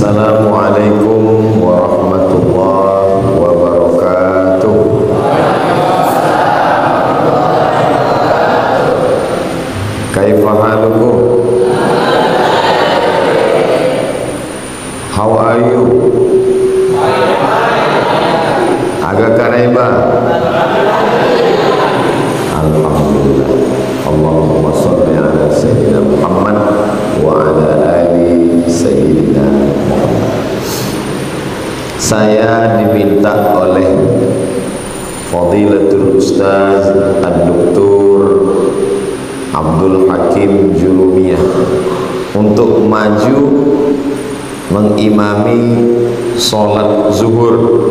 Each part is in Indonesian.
Assalamualaikum warahmatullahi wabarakatuh. Kaifa halukum? How are you? Agak kareba. Alhamdulillah. Allahumma sholli ala sayyidina Muhammad wa ala ali sayyidina Muhammad. Saya diminta oleh Fadilatul Ustaz Ad-Doktor Abdul Hakim Jurumiyah untuk maju mengimami sholat zuhur.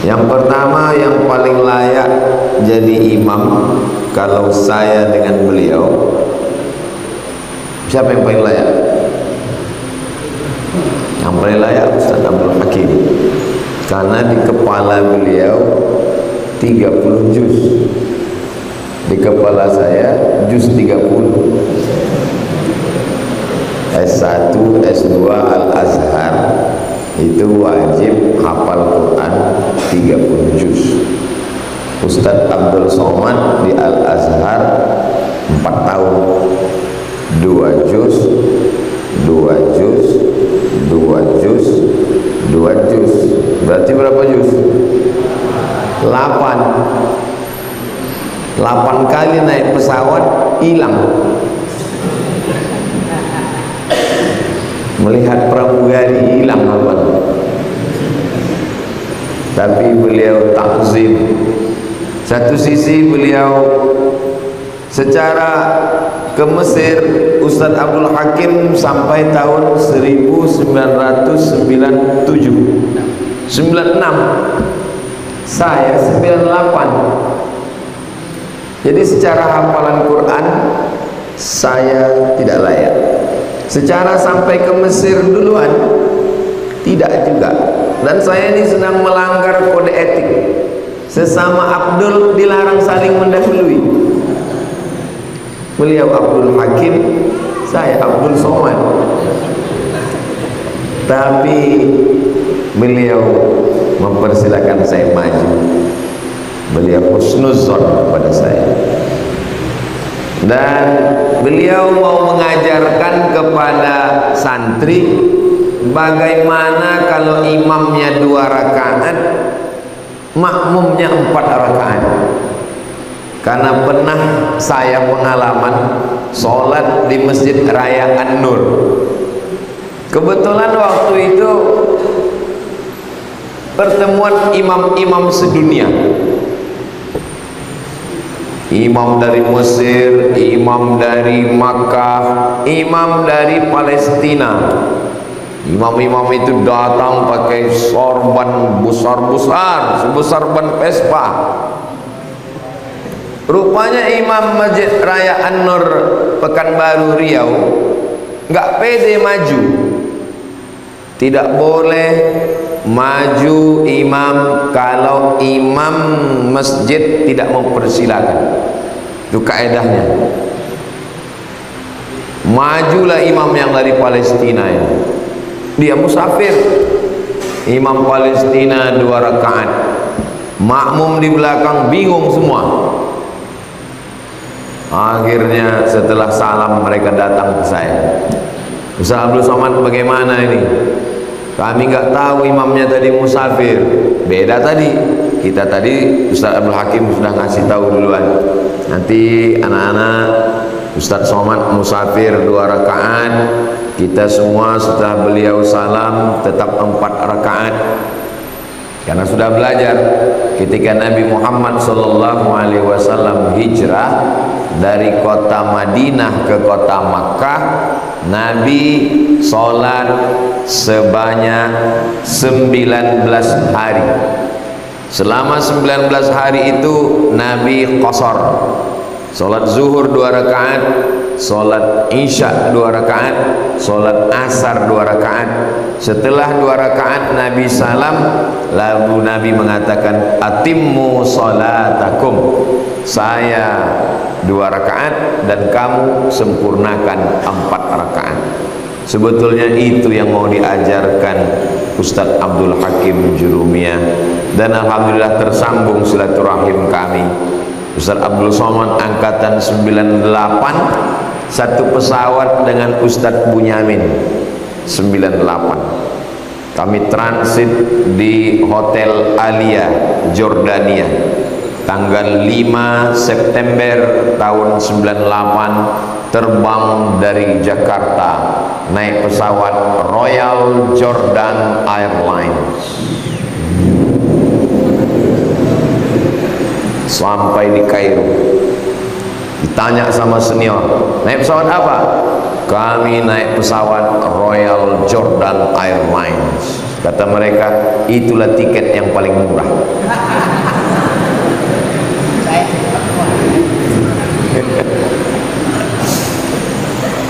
Yang pertama, yang paling layak jadi imam kalau saya dengan beliau, siapa yang paling layak? Yang paling layak Ustaz Abdul Hakim, karena di kepala beliau 30 juz, di kepala saya juz 30. S1, S2 Al-Azhar itu wajib hafal Quran 30 juz. Ustadz Abdul Somad di Al-Azhar 4 tahun 2 juz 2 juz 2 juz 2 juz, berarti berapa juz? 8 kali naik pesawat hilang. Melihat pramugari hilang apa? Tapi beliau takzim. Satu sisi beliau secara ke Mesir, Ustadz Abdul Hakim sampai tahun 1997 96, saya 98. Jadi secara hafalan Quran saya tidak layak. Secara sampai ke Mesir duluan tidak juga. Dan saya ini sedang melanggar kode etik. Sesama Abdul dilarang saling mendahului. Beliau Abdul Hakim, saya Abdul Somad. Tapi beliau mempersilakan saya maju. Beliau husnuzon kepada saya. Dan beliau mau mengajarkan kepada santri bagaimana kalau imamnya 2 rakaat, makmumnya 4 rakaat. Karena pernah saya pengalaman sholat di Masjid Raya An-Nur. Kebetulan waktu itu pertemuan imam-imam sedunia. Imam dari Mesir, imam dari Makkah, imam dari Palestina. Imam-imam itu datang pakai sorban besar-besar, sebesar ban Vespa. Rupanya imam Masjid Raya An-Nur Pekanbaru Riau nggak pede maju. Tidak boleh maju imam kalau imam masjid tidak mempersilakan. Itu kaedahnya. Majulah imam yang dari Palestina ini. Dia musafir. Imam Palestina 2 rakaat. Makmum di belakang bingung semua. Akhirnya setelah salam mereka datang ke saya. Ustaz Abdul Somad, bagaimana ini? Kami nggak tahu imamnya tadi musafir. Beda tadi. Kita tadi Ustaz Abdul Hakim sudah ngasih tahu duluan. Nanti anak-anak Ustaz Somad musafir 2 rakaat. Kita semua setelah beliau salam tetap 4 rakaat. Karena sudah belajar ketika Nabi Muhammad SAW hijrah dari kota Madinah ke kota Makkah, Nabi sholat sebanyak 19 hari. Selama 19 hari itu Nabi qasar. Sholat zuhur 2 rakaat, sholat isya 2 rakaat, sholat asar 2 rakaat. Setelah 2 rakaat Nabi salam, lalu Nabi mengatakan atimmu sholatakum, saya 2 rakaat dan kamu sempurnakan 4 rakaat. Sebetulnya itu yang mau diajarkan Ustadz Abdul Hakim Jurumiyah, dan alhamdulillah tersambung silaturahim kami. Ustadz Abdul Somad angkatan 98 satu pesawat dengan Ustadz Bunyamin 98. Kami transit di Hotel Alia Jordania tanggal 5 September tahun 98, terbang dari Jakarta naik pesawat Royal Jordan Airlines sampai di Kairo. Ditanya sama senior, naik pesawat apa? Kami naik pesawat Royal Jordan Airlines. Kata mereka, itulah tiket yang paling murah.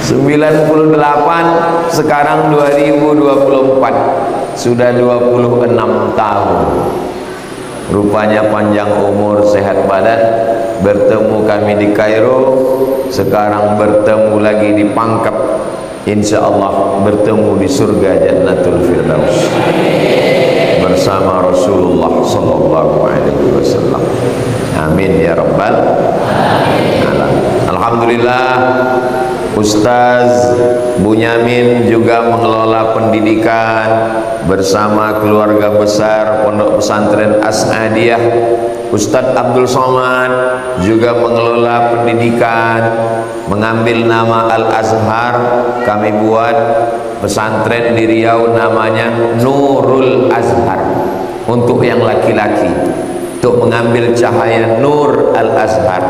98, sekarang 2024, sudah 26 tahun. Rupanya panjang umur, sehat badan. Bertemu kami di Kairo, sekarang bertemu lagi di Pangkep. Insya Allah bertemu di surga Jannatul Firdaus bersama Rasulullah Sallallahu Alaihi Wasallam. Amin ya Rabbal Alamin. Alhamdulillah, Ustaz Bunyamin juga mengelola pendidikan bersama keluarga besar Pondok Pesantren As'adiyah. Ustadz Abdul Somad juga mengelola pendidikan, mengambil nama Al-Azhar. Kami buat pesantren di Riau namanya Nurul Azhar untuk yang laki-laki, untuk mengambil cahaya Nur Al-Azhar.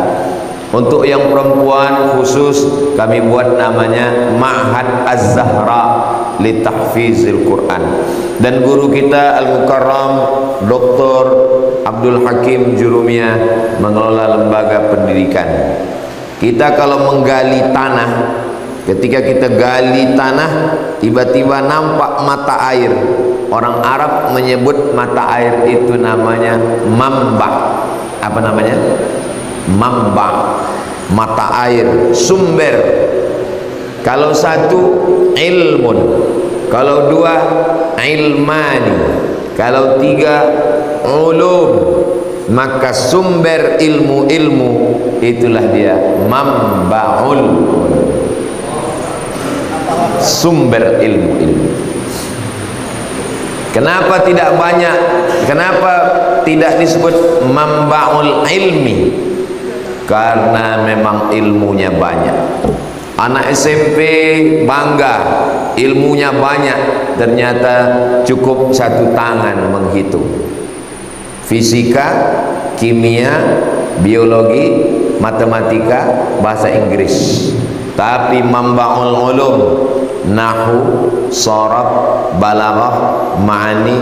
Untuk yang perempuan khusus kami buat namanya Ma'had Az-Zahra li Tahfizil Quran. Dan guru kita Al-Mukarram Dr. Abdul Hakim Jurumiyah mengelola lembaga pendidikan. Kita kalau menggali tanah, ketika kita gali tanah, tiba-tiba nampak mata air. Orang Arab menyebut mata air itu namanya mamba. Apa namanya? Mamba, mata air, sumber. Kalau satu ilmun, kalau dua ilmani, kalau tiga ulum, maka sumber ilmu-ilmu itulah dia mambaul, sumber ilmu-ilmu. Kenapa tidak banyak? Kenapa tidak disebut mambaul ilmi? Karena memang ilmunya banyak. Anak SMP bangga ilmunya banyak, ternyata cukup satu tangan menghitung. Fisika, kimia, biologi, matematika, bahasa Inggris. Tapi mambaul ulum, nahwu, sharaf, balaghah, ma'ani,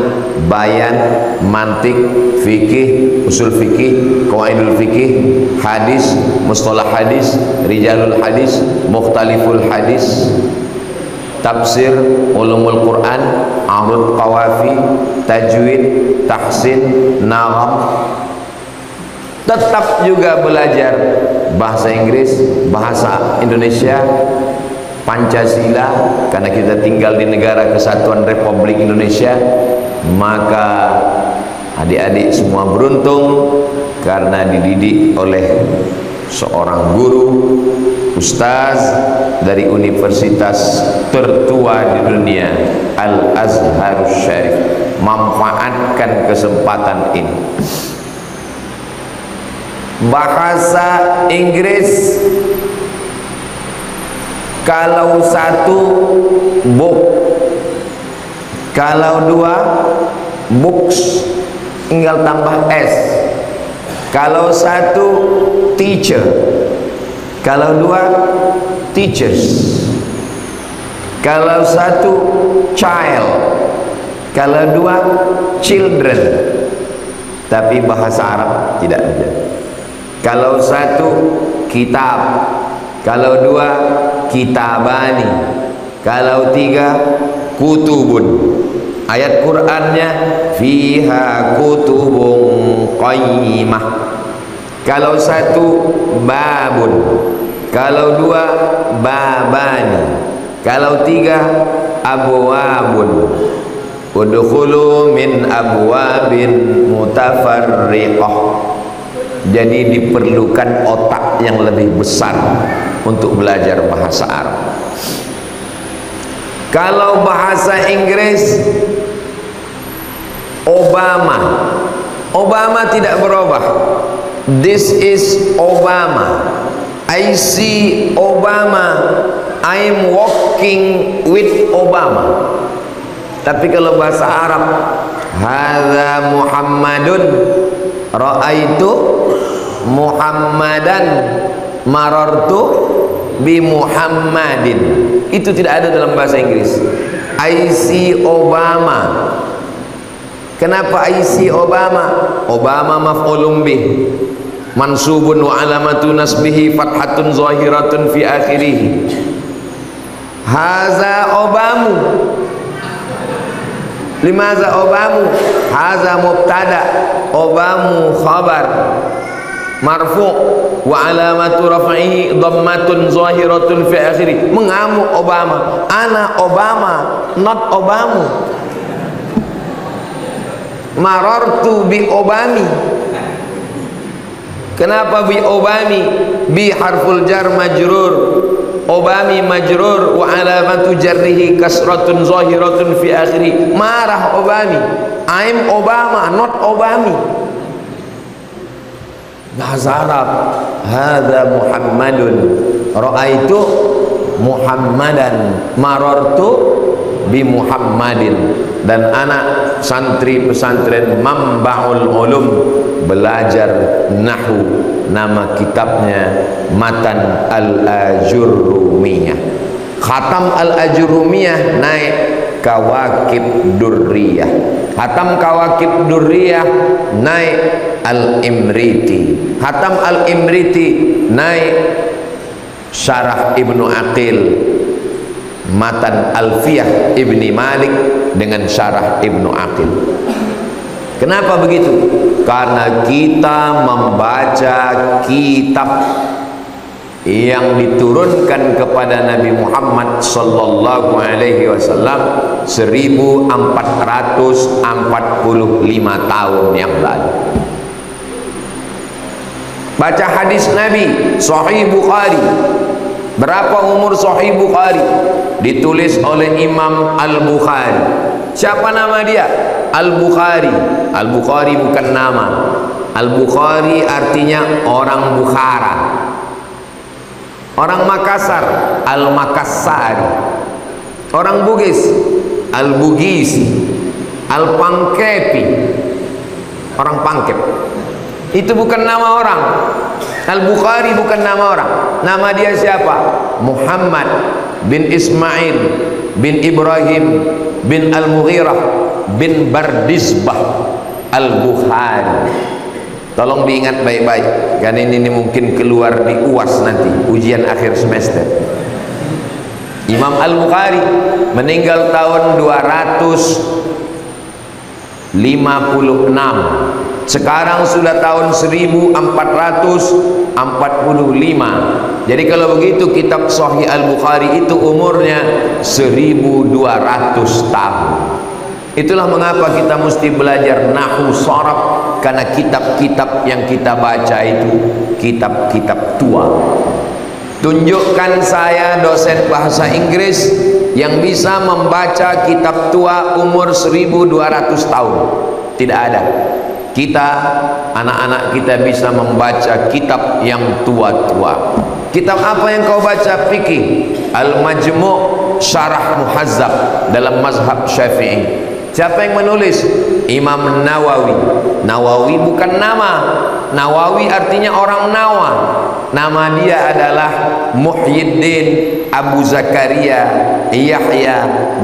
bayan, mantik, fikih, usul fikih, qawaidul fikih, hadis, mustalah hadis, rijalul hadis, mukhtaliful hadis, tafsir, ulumul Quran, arud qawafi, tajwid, tahsin, nagham. Tetap juga belajar bahasa Inggris, bahasa Indonesia, Pancasila, karena kita tinggal di negara kesatuan Republik Indonesia. Maka adik-adik semua beruntung karena dididik oleh seorang guru, ustaz dari universitas tertua di dunia, Al-Azhar Syarif. Manfaatkan kesempatan ini. Bahasa Inggris, kalau satu book, kalau dua books, tinggal tambah s. Kalau satu teacher, kalau dua teachers. Kalau satu child, kalau dua children. Tapi bahasa Arab tidak ada. Kalau satu kitab, kalau dua kitabani, kalau tiga kutubun. Ayat Qur'annya fiha kutubun qayyimah. Kalau satu babun, kalau dua babani, kalau tiga abwabun. Udkhulu min abwabin mutafarriqah. Jadi diperlukan otak yang lebih besar untuk belajar bahasa Arab. Kalau bahasa Inggris, Obama tidak berubah. This is Obama. I see Obama. I'm walking with Obama. Tapi kalau bahasa Arab, hadza Muhammadun, ra'aitu Muhammadan, marartu bi Muhammadin. Itu tidak ada dalam bahasa Inggris. I see Obama. Kenapa I see Obama? Obama maf'ulun bih, mansubun wa alamatu nasbihi fathatun zahiratun fi akhirih. Haza Obamu. Limaza Obamu? Haza mubtada, Obamu khabar marfu wa alamatu raf'ihi dhammatun zahiratun fi akhirih. Mengamuk Obama. Ana Obama, not Obamu. Marartu bi Obami. Kenapa bi Obami? Bi harful jar majrur, Obami majrur wa alamatu jarrihi kasratun zahiratun fi akhiri. Marah Obami. I'm Obama, not Obami. Bahasa Arab, hadza Muhammadun, ra'aitu Muhammadan, marartu bi Muhammadin. Dan anak santri pesantren Mambaul Ulum belajar nahwu, nama kitabnya Matan Al-Ajurrumiyah. Khatam Al-Ajurrumiyah naik Kawakib Durriyah. Khatam Kawakib Durriyah naik Al-Imriti. Khatam Al-Imriti naik Syarah Ibnu Aqil, Matan Alfiyah Ibni Malik dengan Syarah Ibnu Aqil. Kenapa begitu? Karena kita membaca kitab yang diturunkan kepada Nabi Muhammad sallallahu alaihi wasallam 1445 tahun yang lalu. Baca hadis Nabi Sahih Bukhari. Berapa umur Sahih Bukhari? Ditulis oleh Imam Al-Bukhari. Siapa nama dia? Al-Bukhari. Al-Bukhari bukan nama. Al-Bukhari artinya orang Bukhara, orang Makassar, Al-Makassari. Orang Bugis, Al-Bugisi. Al-Pangkepi, orang Pangkep. Itu bukan nama orang. Al-Bukhari bukan nama orang. Nama dia siapa? Muhammad bin Ismail bin Ibrahim bin Al-Mughirah bin Bardisbah Al-Bukhari. Tolong diingat baik-baik, karena ini mungkin keluar di UAS nanti, ujian akhir semester. Imam Al-Bukhari meninggal tahun 256. Sekarang sudah tahun 1445. Jadi kalau begitu kitab Sahih Al-Bukhari itu umurnya 1200 tahun. Itulah mengapa kita mesti belajar nahwu sharaf, karena kitab-kitab yang kita baca itu kitab-kitab tua. Tunjukkan saya dosen bahasa Inggris yang bisa membaca kitab tua umur 1200 tahun. Tidak ada. Kita, anak-anak kita bisa membaca kitab yang tua-tua. Kitab apa yang kau baca? Fikih. Al-Majmu' Syarah Muhazzab dalam mazhab Syafi'i. Siapa yang menulis? Imam Nawawi. Nawawi bukan nama. Nawawi artinya orang Nawa. Nama dia adalah Muhyiddin Abu Zakaria Yahya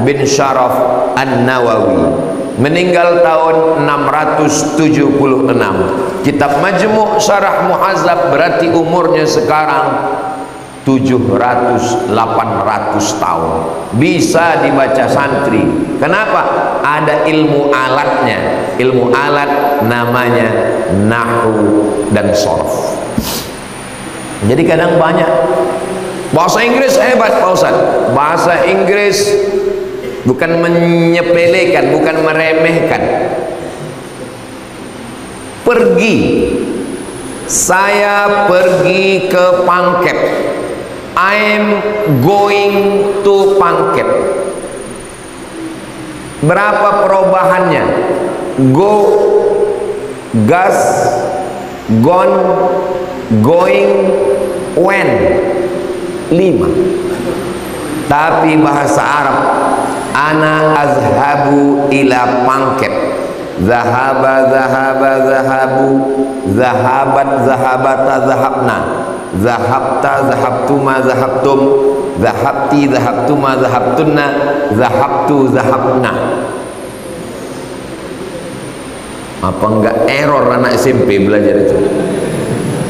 bin Syaraf An-Nawawi. Meninggal tahun 676. Kitab Majmu' Syarah Muhazzab berarti umurnya sekarang 700-800 tahun. Bisa dibaca santri. Kenapa? Ada ilmu alatnya. Ilmu alat namanya nahwu dan shorof. Jadi kadang banyak bahasa Inggris hebat Pak Ustaz. Bahasa Inggris bukan menyepelekan, bukan meremehkan. Saya pergi ke Pangkep. I'm going to Pangkep. Berapa perubahannya? Go, gas, gone, going, when. 5. Tapi bahasa Arab, ana azhabu ila Pangkep. Zahaba, zahaba, zahabu. Zahabat, zahabata, zahabna. Zahabta, zahabtuma, zahabtum. Zahabti, zahabtuma, zahabtunna. Zahabtu, zahabna. Apa enggak error anak SMP belajar itu?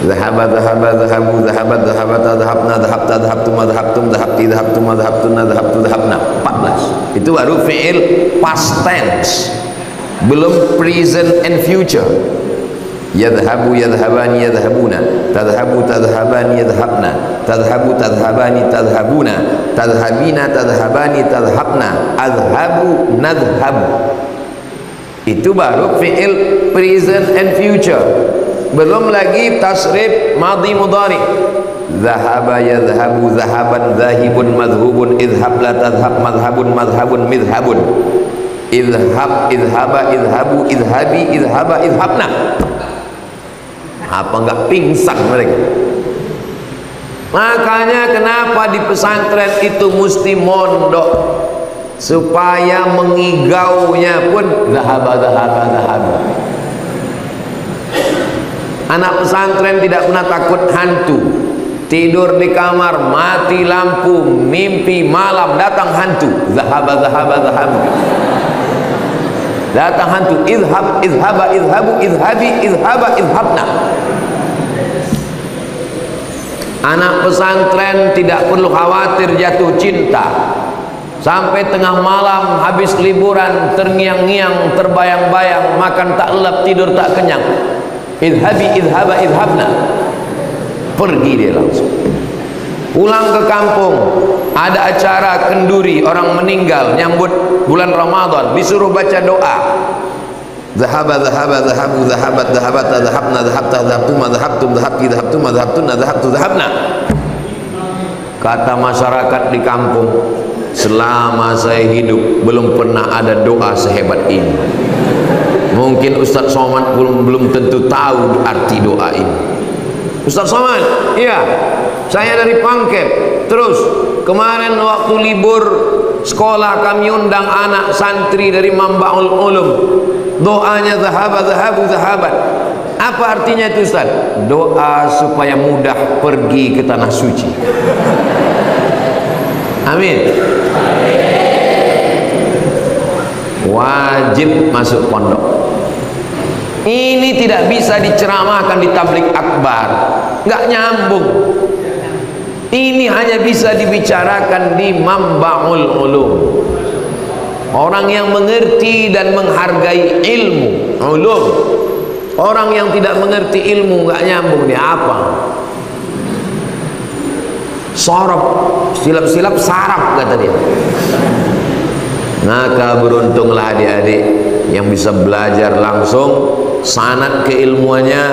Zahaba, zahaba, zahabu, zahabat, zahabata, zahabna, zahabta, zahabtuma, zahabtum, zahabti, zahabtuma, zahabtunna, zahabtu, zahabna. 14. Itu baru fi'il past tense, belum present and future. Yadhabu, yadhabani, yadhabuna. Tadhabu, tadhabani, yadhabna. Tadhabu, tadhabani, tadhabuna. Tadhabina, tadhabani, tadhabna. Adhabu, nadhabu. Itu baru fi'il present and future, belum lagi tasrif madhi mudhari. Zahaba, yadhabu, zahaban, zahibun, madhubun. Idhab, la tadhab, madhabun, madhabun, midhabun. Idhab, idhaba, idhabu, idhabi, idhaba, idhabna. Apa enggak pingsan mereka? Makanya kenapa di pesantren itu mesti mondok, supaya mengigaunya pun zahaba, zahaba, zahaba. Anak pesantren tidak pernah takut hantu. Tidur di kamar, mati lampu, mimpi malam datang hantu. Zahaba, zahaba, zahaba. Datang hantu. Idhab, idhaba, idhabu, idhabi, idhaba, idhabna. Anak pesantren tidak perlu khawatir jatuh cinta. Sampai tengah malam habis liburan terngiang-ngiang, terbayang-bayang, makan tak lelap, tidur tak kenyang. Idhabi, idhaba, idhabna. Pergi dia langsung. Pulang ke kampung, ada acara kenduri, orang meninggal, nyambut bulan Ramadan, disuruh baca doa. Zahaba, zahaba, zahabu, zahabat, zahabata, zahabna, zahabta, zahabtuma, zahabtum, zahabti, zahabtuma, zahabtunna, zahabtu, zahabna. Kata masyarakat di kampung, selama saya hidup belum pernah ada doa sehebat ini. Mungkin Ustaz Somad belum tentu tahu arti doa ini. Ustaz Somad, iya, saya dari Pangkep. Terus kemarin waktu libur sekolah kami undang anak santri dari Mambaul Ulum. Doanya zahaba, zahabu, zahabat. Apa artinya itu Ustaz? Doa supaya mudah pergi ke tanah suci. Amin. Wajib masuk pondok. Ini tidak bisa diceramahkan di tablik akbar, nggak nyambung. Ini hanya bisa dibicarakan di Mambaul Ulum. Orang yang mengerti dan menghargai ilmu, ulum. Orang yang tidak mengerti ilmu nggak nyambung, dia apa? Sorop, silap-silap sarap kata dia. Maka beruntunglah adik-adik yang bisa belajar langsung, sanad keilmuannya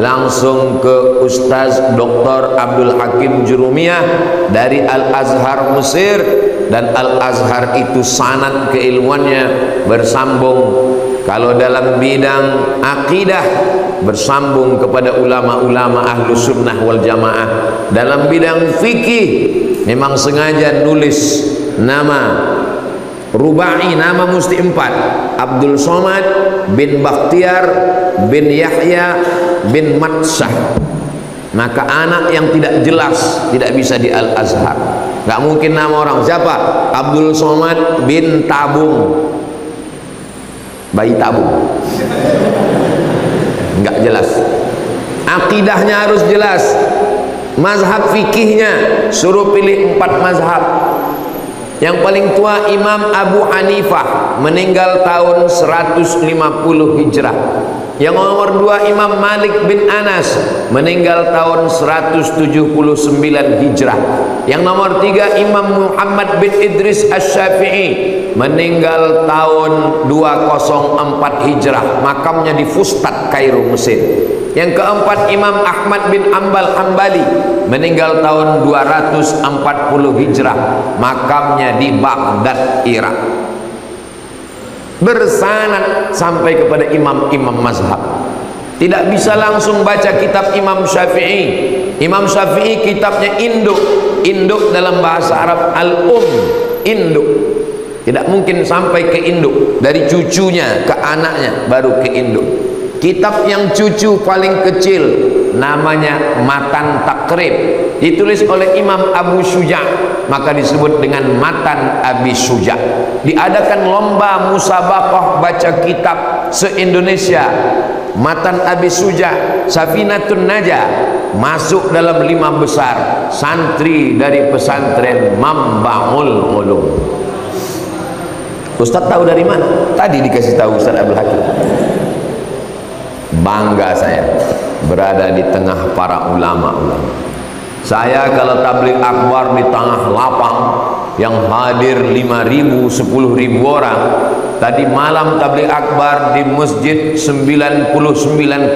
langsung ke Ustaz Dr. Abdul Hakim Jurumiyah dari Al-Azhar Mesir. Dan Al-Azhar itu sanad keilmuannya bersambung. Kalau dalam bidang akidah bersambung kepada ulama-ulama ahlu sunnah wal jamaah. Dalam bidang fikih memang sengaja nulis nama rubai, nama mesti 4. Abdul Somad bin Bakhtiar bin Yahya bin Matsah. Maka anak yang tidak jelas tidak bisa di Al-Azhar. Gak mungkin nama orang siapa? Abdul Somad bin Tabung, bayi tabung. Gak jelas. Akidahnya harus jelas. Mazhab fikihnya suruh pilih 4 mazhab. Yang paling tua Imam Abu Hanifah, meninggal tahun 150 Hijrah. Yang nomor 2 Imam Malik bin Anas, meninggal tahun 179 Hijrah. Yang nomor 3 Imam Muhammad bin Idris Asy-Syafi'i, meninggal tahun 204 Hijrah, makamnya di Fustat, Kairo, Mesir. Yang keempat Imam Ahmad bin Hambali, meninggal tahun 240 Hijrah, makamnya di Baghdad, Irak. Bersanad sampai kepada imam-imam mazhab. Tidak bisa langsung baca kitab Imam Syafi'i. Imam Syafi'i kitabnya induk dalam bahasa Arab al-um, induk. Tidak mungkin sampai ke induk, dari cucunya ke anaknya baru ke induk. Kitab yang cucu paling kecil namanya Matan Takrib, ditulis oleh Imam Abu Syuja', maka disebut dengan Matan Abi Syuja'. Diadakan lomba musabaqah baca kitab se-Indonesia. Matan Abi Syuja', Safinatun Najah, masuk dalam 5 besar santri dari pesantren Mambaul Ulum. Ustaz tahu dari mana? Tadi dikasih tahu Ustaz Abdul Hakim. Bangga saya berada di tengah para ulama-ulama. Saya kalau tabligh akbar di tengah lapang yang hadir 5.000, 10.000 orang. Tadi malam tabligh akbar di masjid 99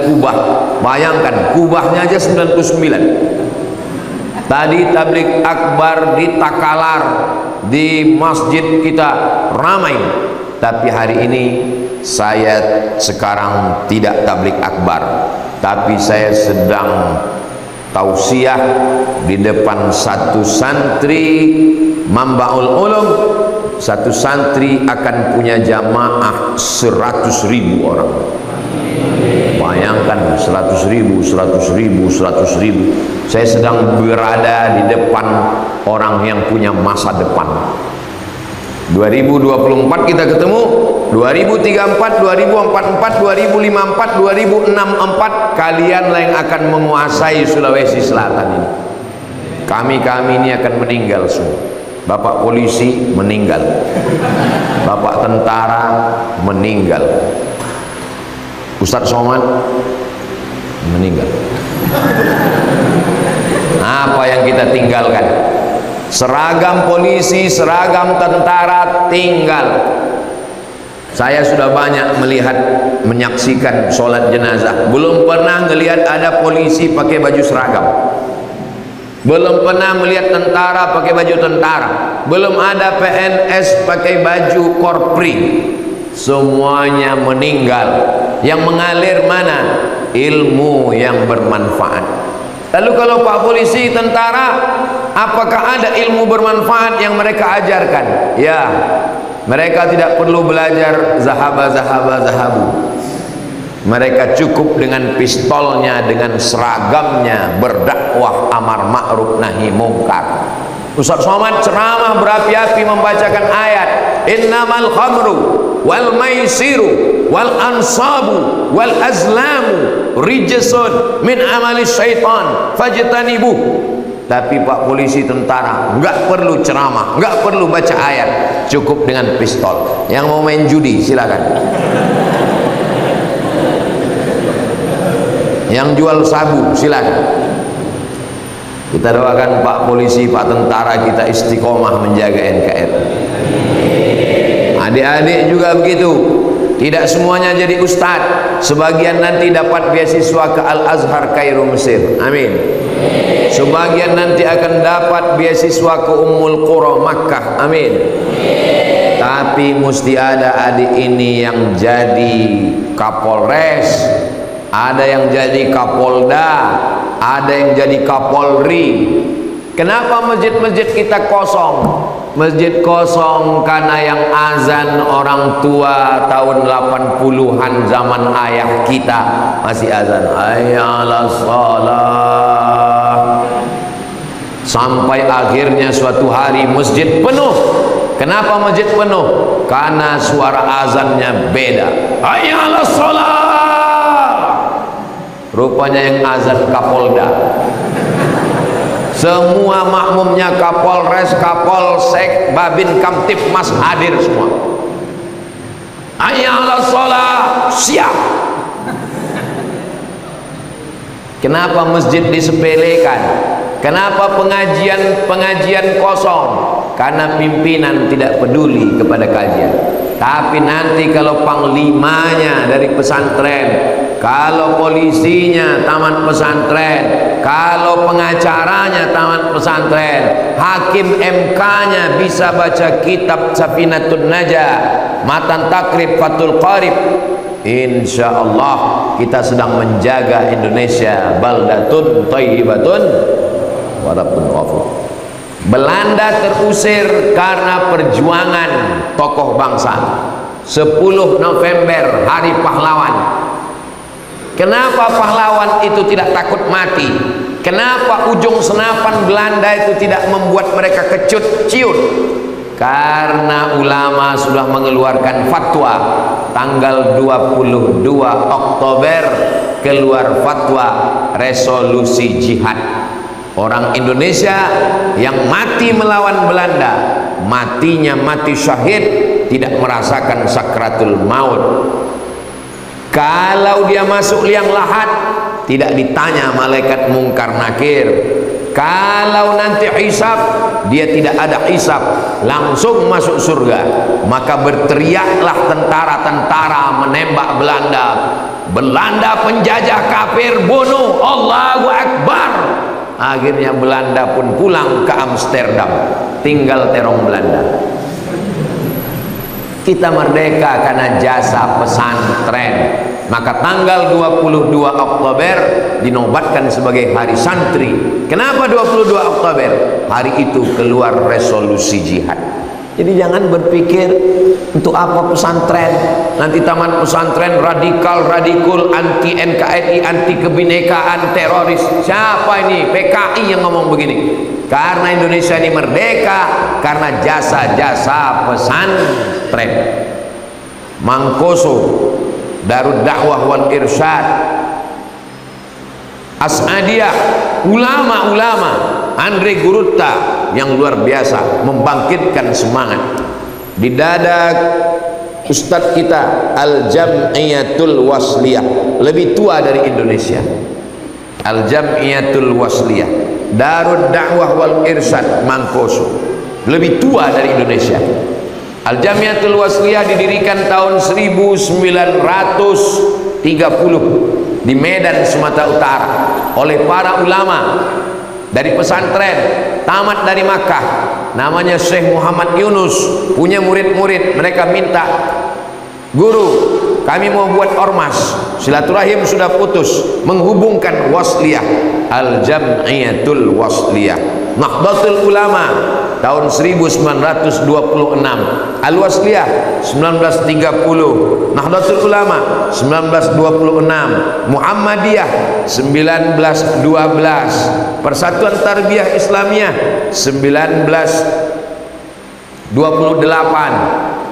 kubah. Bayangkan, kubahnya aja 99. Tadi tabligh akbar di Takalar, di masjid kita ramai. Tapi hari ini saya sekarang tidak tabligh akbar, tapi saya sedang tausiah di depan satu santri Mambaul Ulum. Satu santri akan punya jamaah 100.000 orang. Bayangkan 100.000, 100.000, 100.000. Saya sedang berada di depan orang yang punya masa depan. 2024 kita ketemu, 2034, 2044, 2054, 2064 kalianlah yang akan menguasai Sulawesi Selatan ini. Kami ini akan meninggal semua. Bapak polisi meninggal, bapak tentara meninggal, Ustadz Somad meninggal. Apa yang kita tinggalkan? Seragam polisi, seragam tentara tinggal. Saya sudah banyak melihat, menyaksikan sholat jenazah. Belum pernah melihat ada polisi pakai baju seragam. Belum pernah melihat tentara pakai baju tentara. Belum ada PNS pakai baju korpri. Semuanya meninggal. Yang mengalir mana? Ilmu yang bermanfaat. Lalu kalau Pak polisi, tentara, apakah ada ilmu bermanfaat yang mereka ajarkan? Ya, mereka tidak perlu belajar zahabu. Mereka cukup dengan pistolnya, dengan seragamnya, berdakwah amar ma'ruf nahi mungkar. Ustaz Somad ceramah berapi-api membacakan ayat innamal khamru wal maisiru wal ansabu wal azlamu rijsun min amali syaitan fajtanibuh. Tapi Pak polisi, tentara enggak perlu ceramah, enggak perlu baca ayat, cukup dengan pistol. Yang mau main judi silakan. Yang jual sabu silakan. Kita doakan Pak polisi, Pak tentara kita istiqomah menjaga NKRI. Adik-adik juga begitu. Tidak semuanya jadi ustadz. Sebagian nanti dapat beasiswa ke Al-Azhar Kairo, Mesir. Amin. Sebagian nanti akan dapat beasiswa ke Ummul Qura, Makkah. Amin. Tapi mesti ada adik ini yang jadi Kapolres, ada yang jadi Kapolda, ada yang jadi Kapolri. Kenapa masjid-masjid kita kosong? Masjid kosong karena yang azan orang tua tahun 80-an zaman ayah kita masih azan hayya 'alas shalah. Sampai akhirnya suatu hari masjid penuh. Kenapa masjid penuh? Karena suara azannya beda. Hayya 'alas shalah. Rupanya yang azan Kapolda. Semua makmumnya Kapolres, Kapolsek, Babin Kamtipmas hadir semua. Hayya 'alas shalah, siap. Kenapa masjid disepelekan? Kenapa pengajian kosong? Karena pimpinan tidak peduli kepada kajian. Tapi nanti kalau panglimanya dari pesantren, kalau polisinya taman pesantren, kalau pengacaranya taman pesantren, hakim MK-nya bisa baca kitab Safinatun Najah, matan takrib Fathul Qarib, insya Allah kita sedang menjaga Indonesia baldatun thayyibatun wa rabbun ghafur. Belanda terusir karena perjuangan tokoh bangsa. 10 November hari pahlawan. Kenapa pahlawan itu tidak takut mati? Kenapa ujung senapan Belanda itu tidak membuat mereka kecut ciut? Karena ulama sudah mengeluarkan fatwa. Tanggal 22 Oktober keluar fatwa resolusi jihad. Orang Indonesia yang mati melawan Belanda, matinya mati syahid, tidak merasakan sakratul maut. Kalau dia masuk liang lahat, tidak ditanya malaikat mungkar nakir. Kalau nanti hisab, dia tidak ada hisab, langsung masuk surga. Maka berteriaklah tentara-tentara menembak Belanda. Belanda penjajah kafir, bunuh, Allahu Akbar. Akhirnya Belanda pun pulang ke Amsterdam, tinggal terong Belanda. Kita merdeka karena jasa pesantren. Maka tanggal 22 Oktober dinobatkan sebagai hari santri. Kenapa 22 Oktober? Hari itu keluar resolusi jihad. Jadi jangan berpikir untuk apa pesantren, nanti taman pesantren radikal, anti NKRI, anti kebinekaan, teroris. Siapa ini? PKI yang ngomong begini. Karena Indonesia ini merdeka karena jasa-jasa pesantren. Mangkoso, Darud Dakwah wal Irsyad, As'adiyah, ulama-ulama, Andre Gurutta yang luar biasa membangkitkan semangat. Di dada Ustadz kita Al-Jam'iyatul Wasliyah, lebih tua dari Indonesia. Al-Jam'iyatul Wasliyah, Darud Dakwah wal Irsyad Mangkoso, lebih tua dari Indonesia. Al-Jam'iyatul Wasliyah didirikan tahun 1930 di Medan, Sumatera Utara oleh para ulama dari pesantren tamat dari Makkah, namanya Syekh Muhammad Yunus, punya murid-murid. Mereka minta, guru, kami mau buat ormas, silaturahim sudah putus, menghubungkan Wasliyah, Al-Jam'iyatul Wasliyah. Nahdlatul Ulama tahun 1926, Al-Wasliyah 1930, Nahdlatul Ulama 1926, Muhammadiyah 1912, Persatuan Tarbiyah Islamiyah 1928,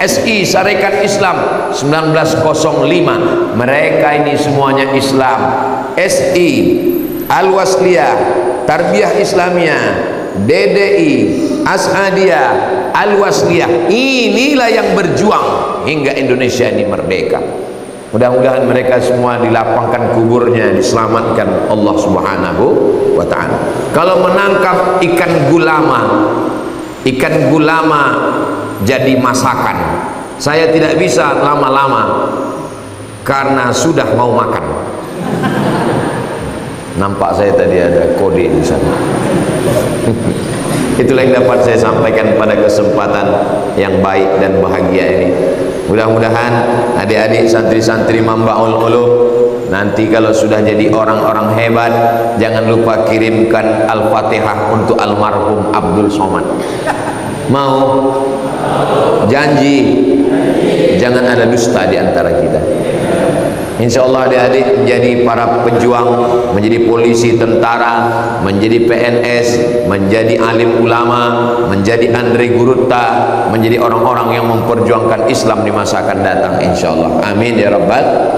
SI Sarekat Islam 1905. Mereka ini semuanya Islam. SI, Al-Wasliyah, Tarbiyah Islamiyah, DDI, As'adiyah, Al-Wasliyah, inilah yang berjuang hingga Indonesia ini merdeka. Mudah-mudahan mereka semua dilapangkan kuburnya, diselamatkan Allah Subhanahu wa ta'ala. Kalau menangkap ikan gulama jadi masakan, saya tidak bisa lama-lama karena sudah mau makan. Nampak saya tadi ada kode di sana. Itulah yang dapat saya sampaikan pada kesempatan yang baik dan bahagia ini. Mudah-mudahan adik-adik santri-santri Mambaul Ulum nanti kalau sudah jadi orang-orang hebat, jangan lupa kirimkan Al-Fatihah untuk almarhum Abdul Somad. Mau? Janji? Jangan ada dusta di antara kita. Insya Allah adik-adik menjadi para pejuang, menjadi polisi, tentara, menjadi PNS, menjadi alim ulama, menjadi Andre Gurutta, menjadi orang-orang yang memperjuangkan Islam di masa akan datang, insya Allah. Amin ya Rabbal.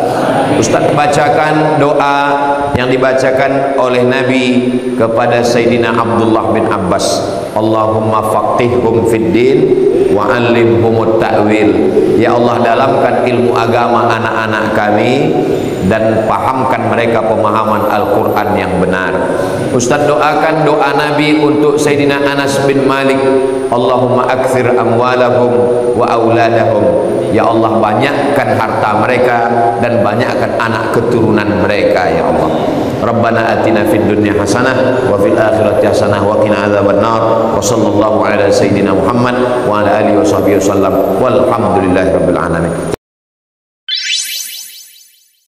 Ustaz bacakan doa yang dibacakan oleh Nabi kepada Sayyidina Abdullah bin Abbas. Allahumma faqihhum fid din wa 'allimhumut ta'wil. Ya Allah, dalamkan ilmu agama anak-anak kami dan pahamkan mereka pemahaman Al-Quran yang benar. Ustaz doakan doa Nabi untuk Sayyidina Anas bin Malik, Allahumma akthir amwalahum wa auladahum. Ya Allah, banyakkan harta mereka dan banyakkan anak keturunan mereka ya Allah. Rabbana atina fid dunya hasanah wa fil akhirati hasanah wa qina adzabannar. Wa sallallahu ala sayyidina Muhammad wa ala alihi wa sahbihi wasallam. Walhamdulillahirabbil alamin.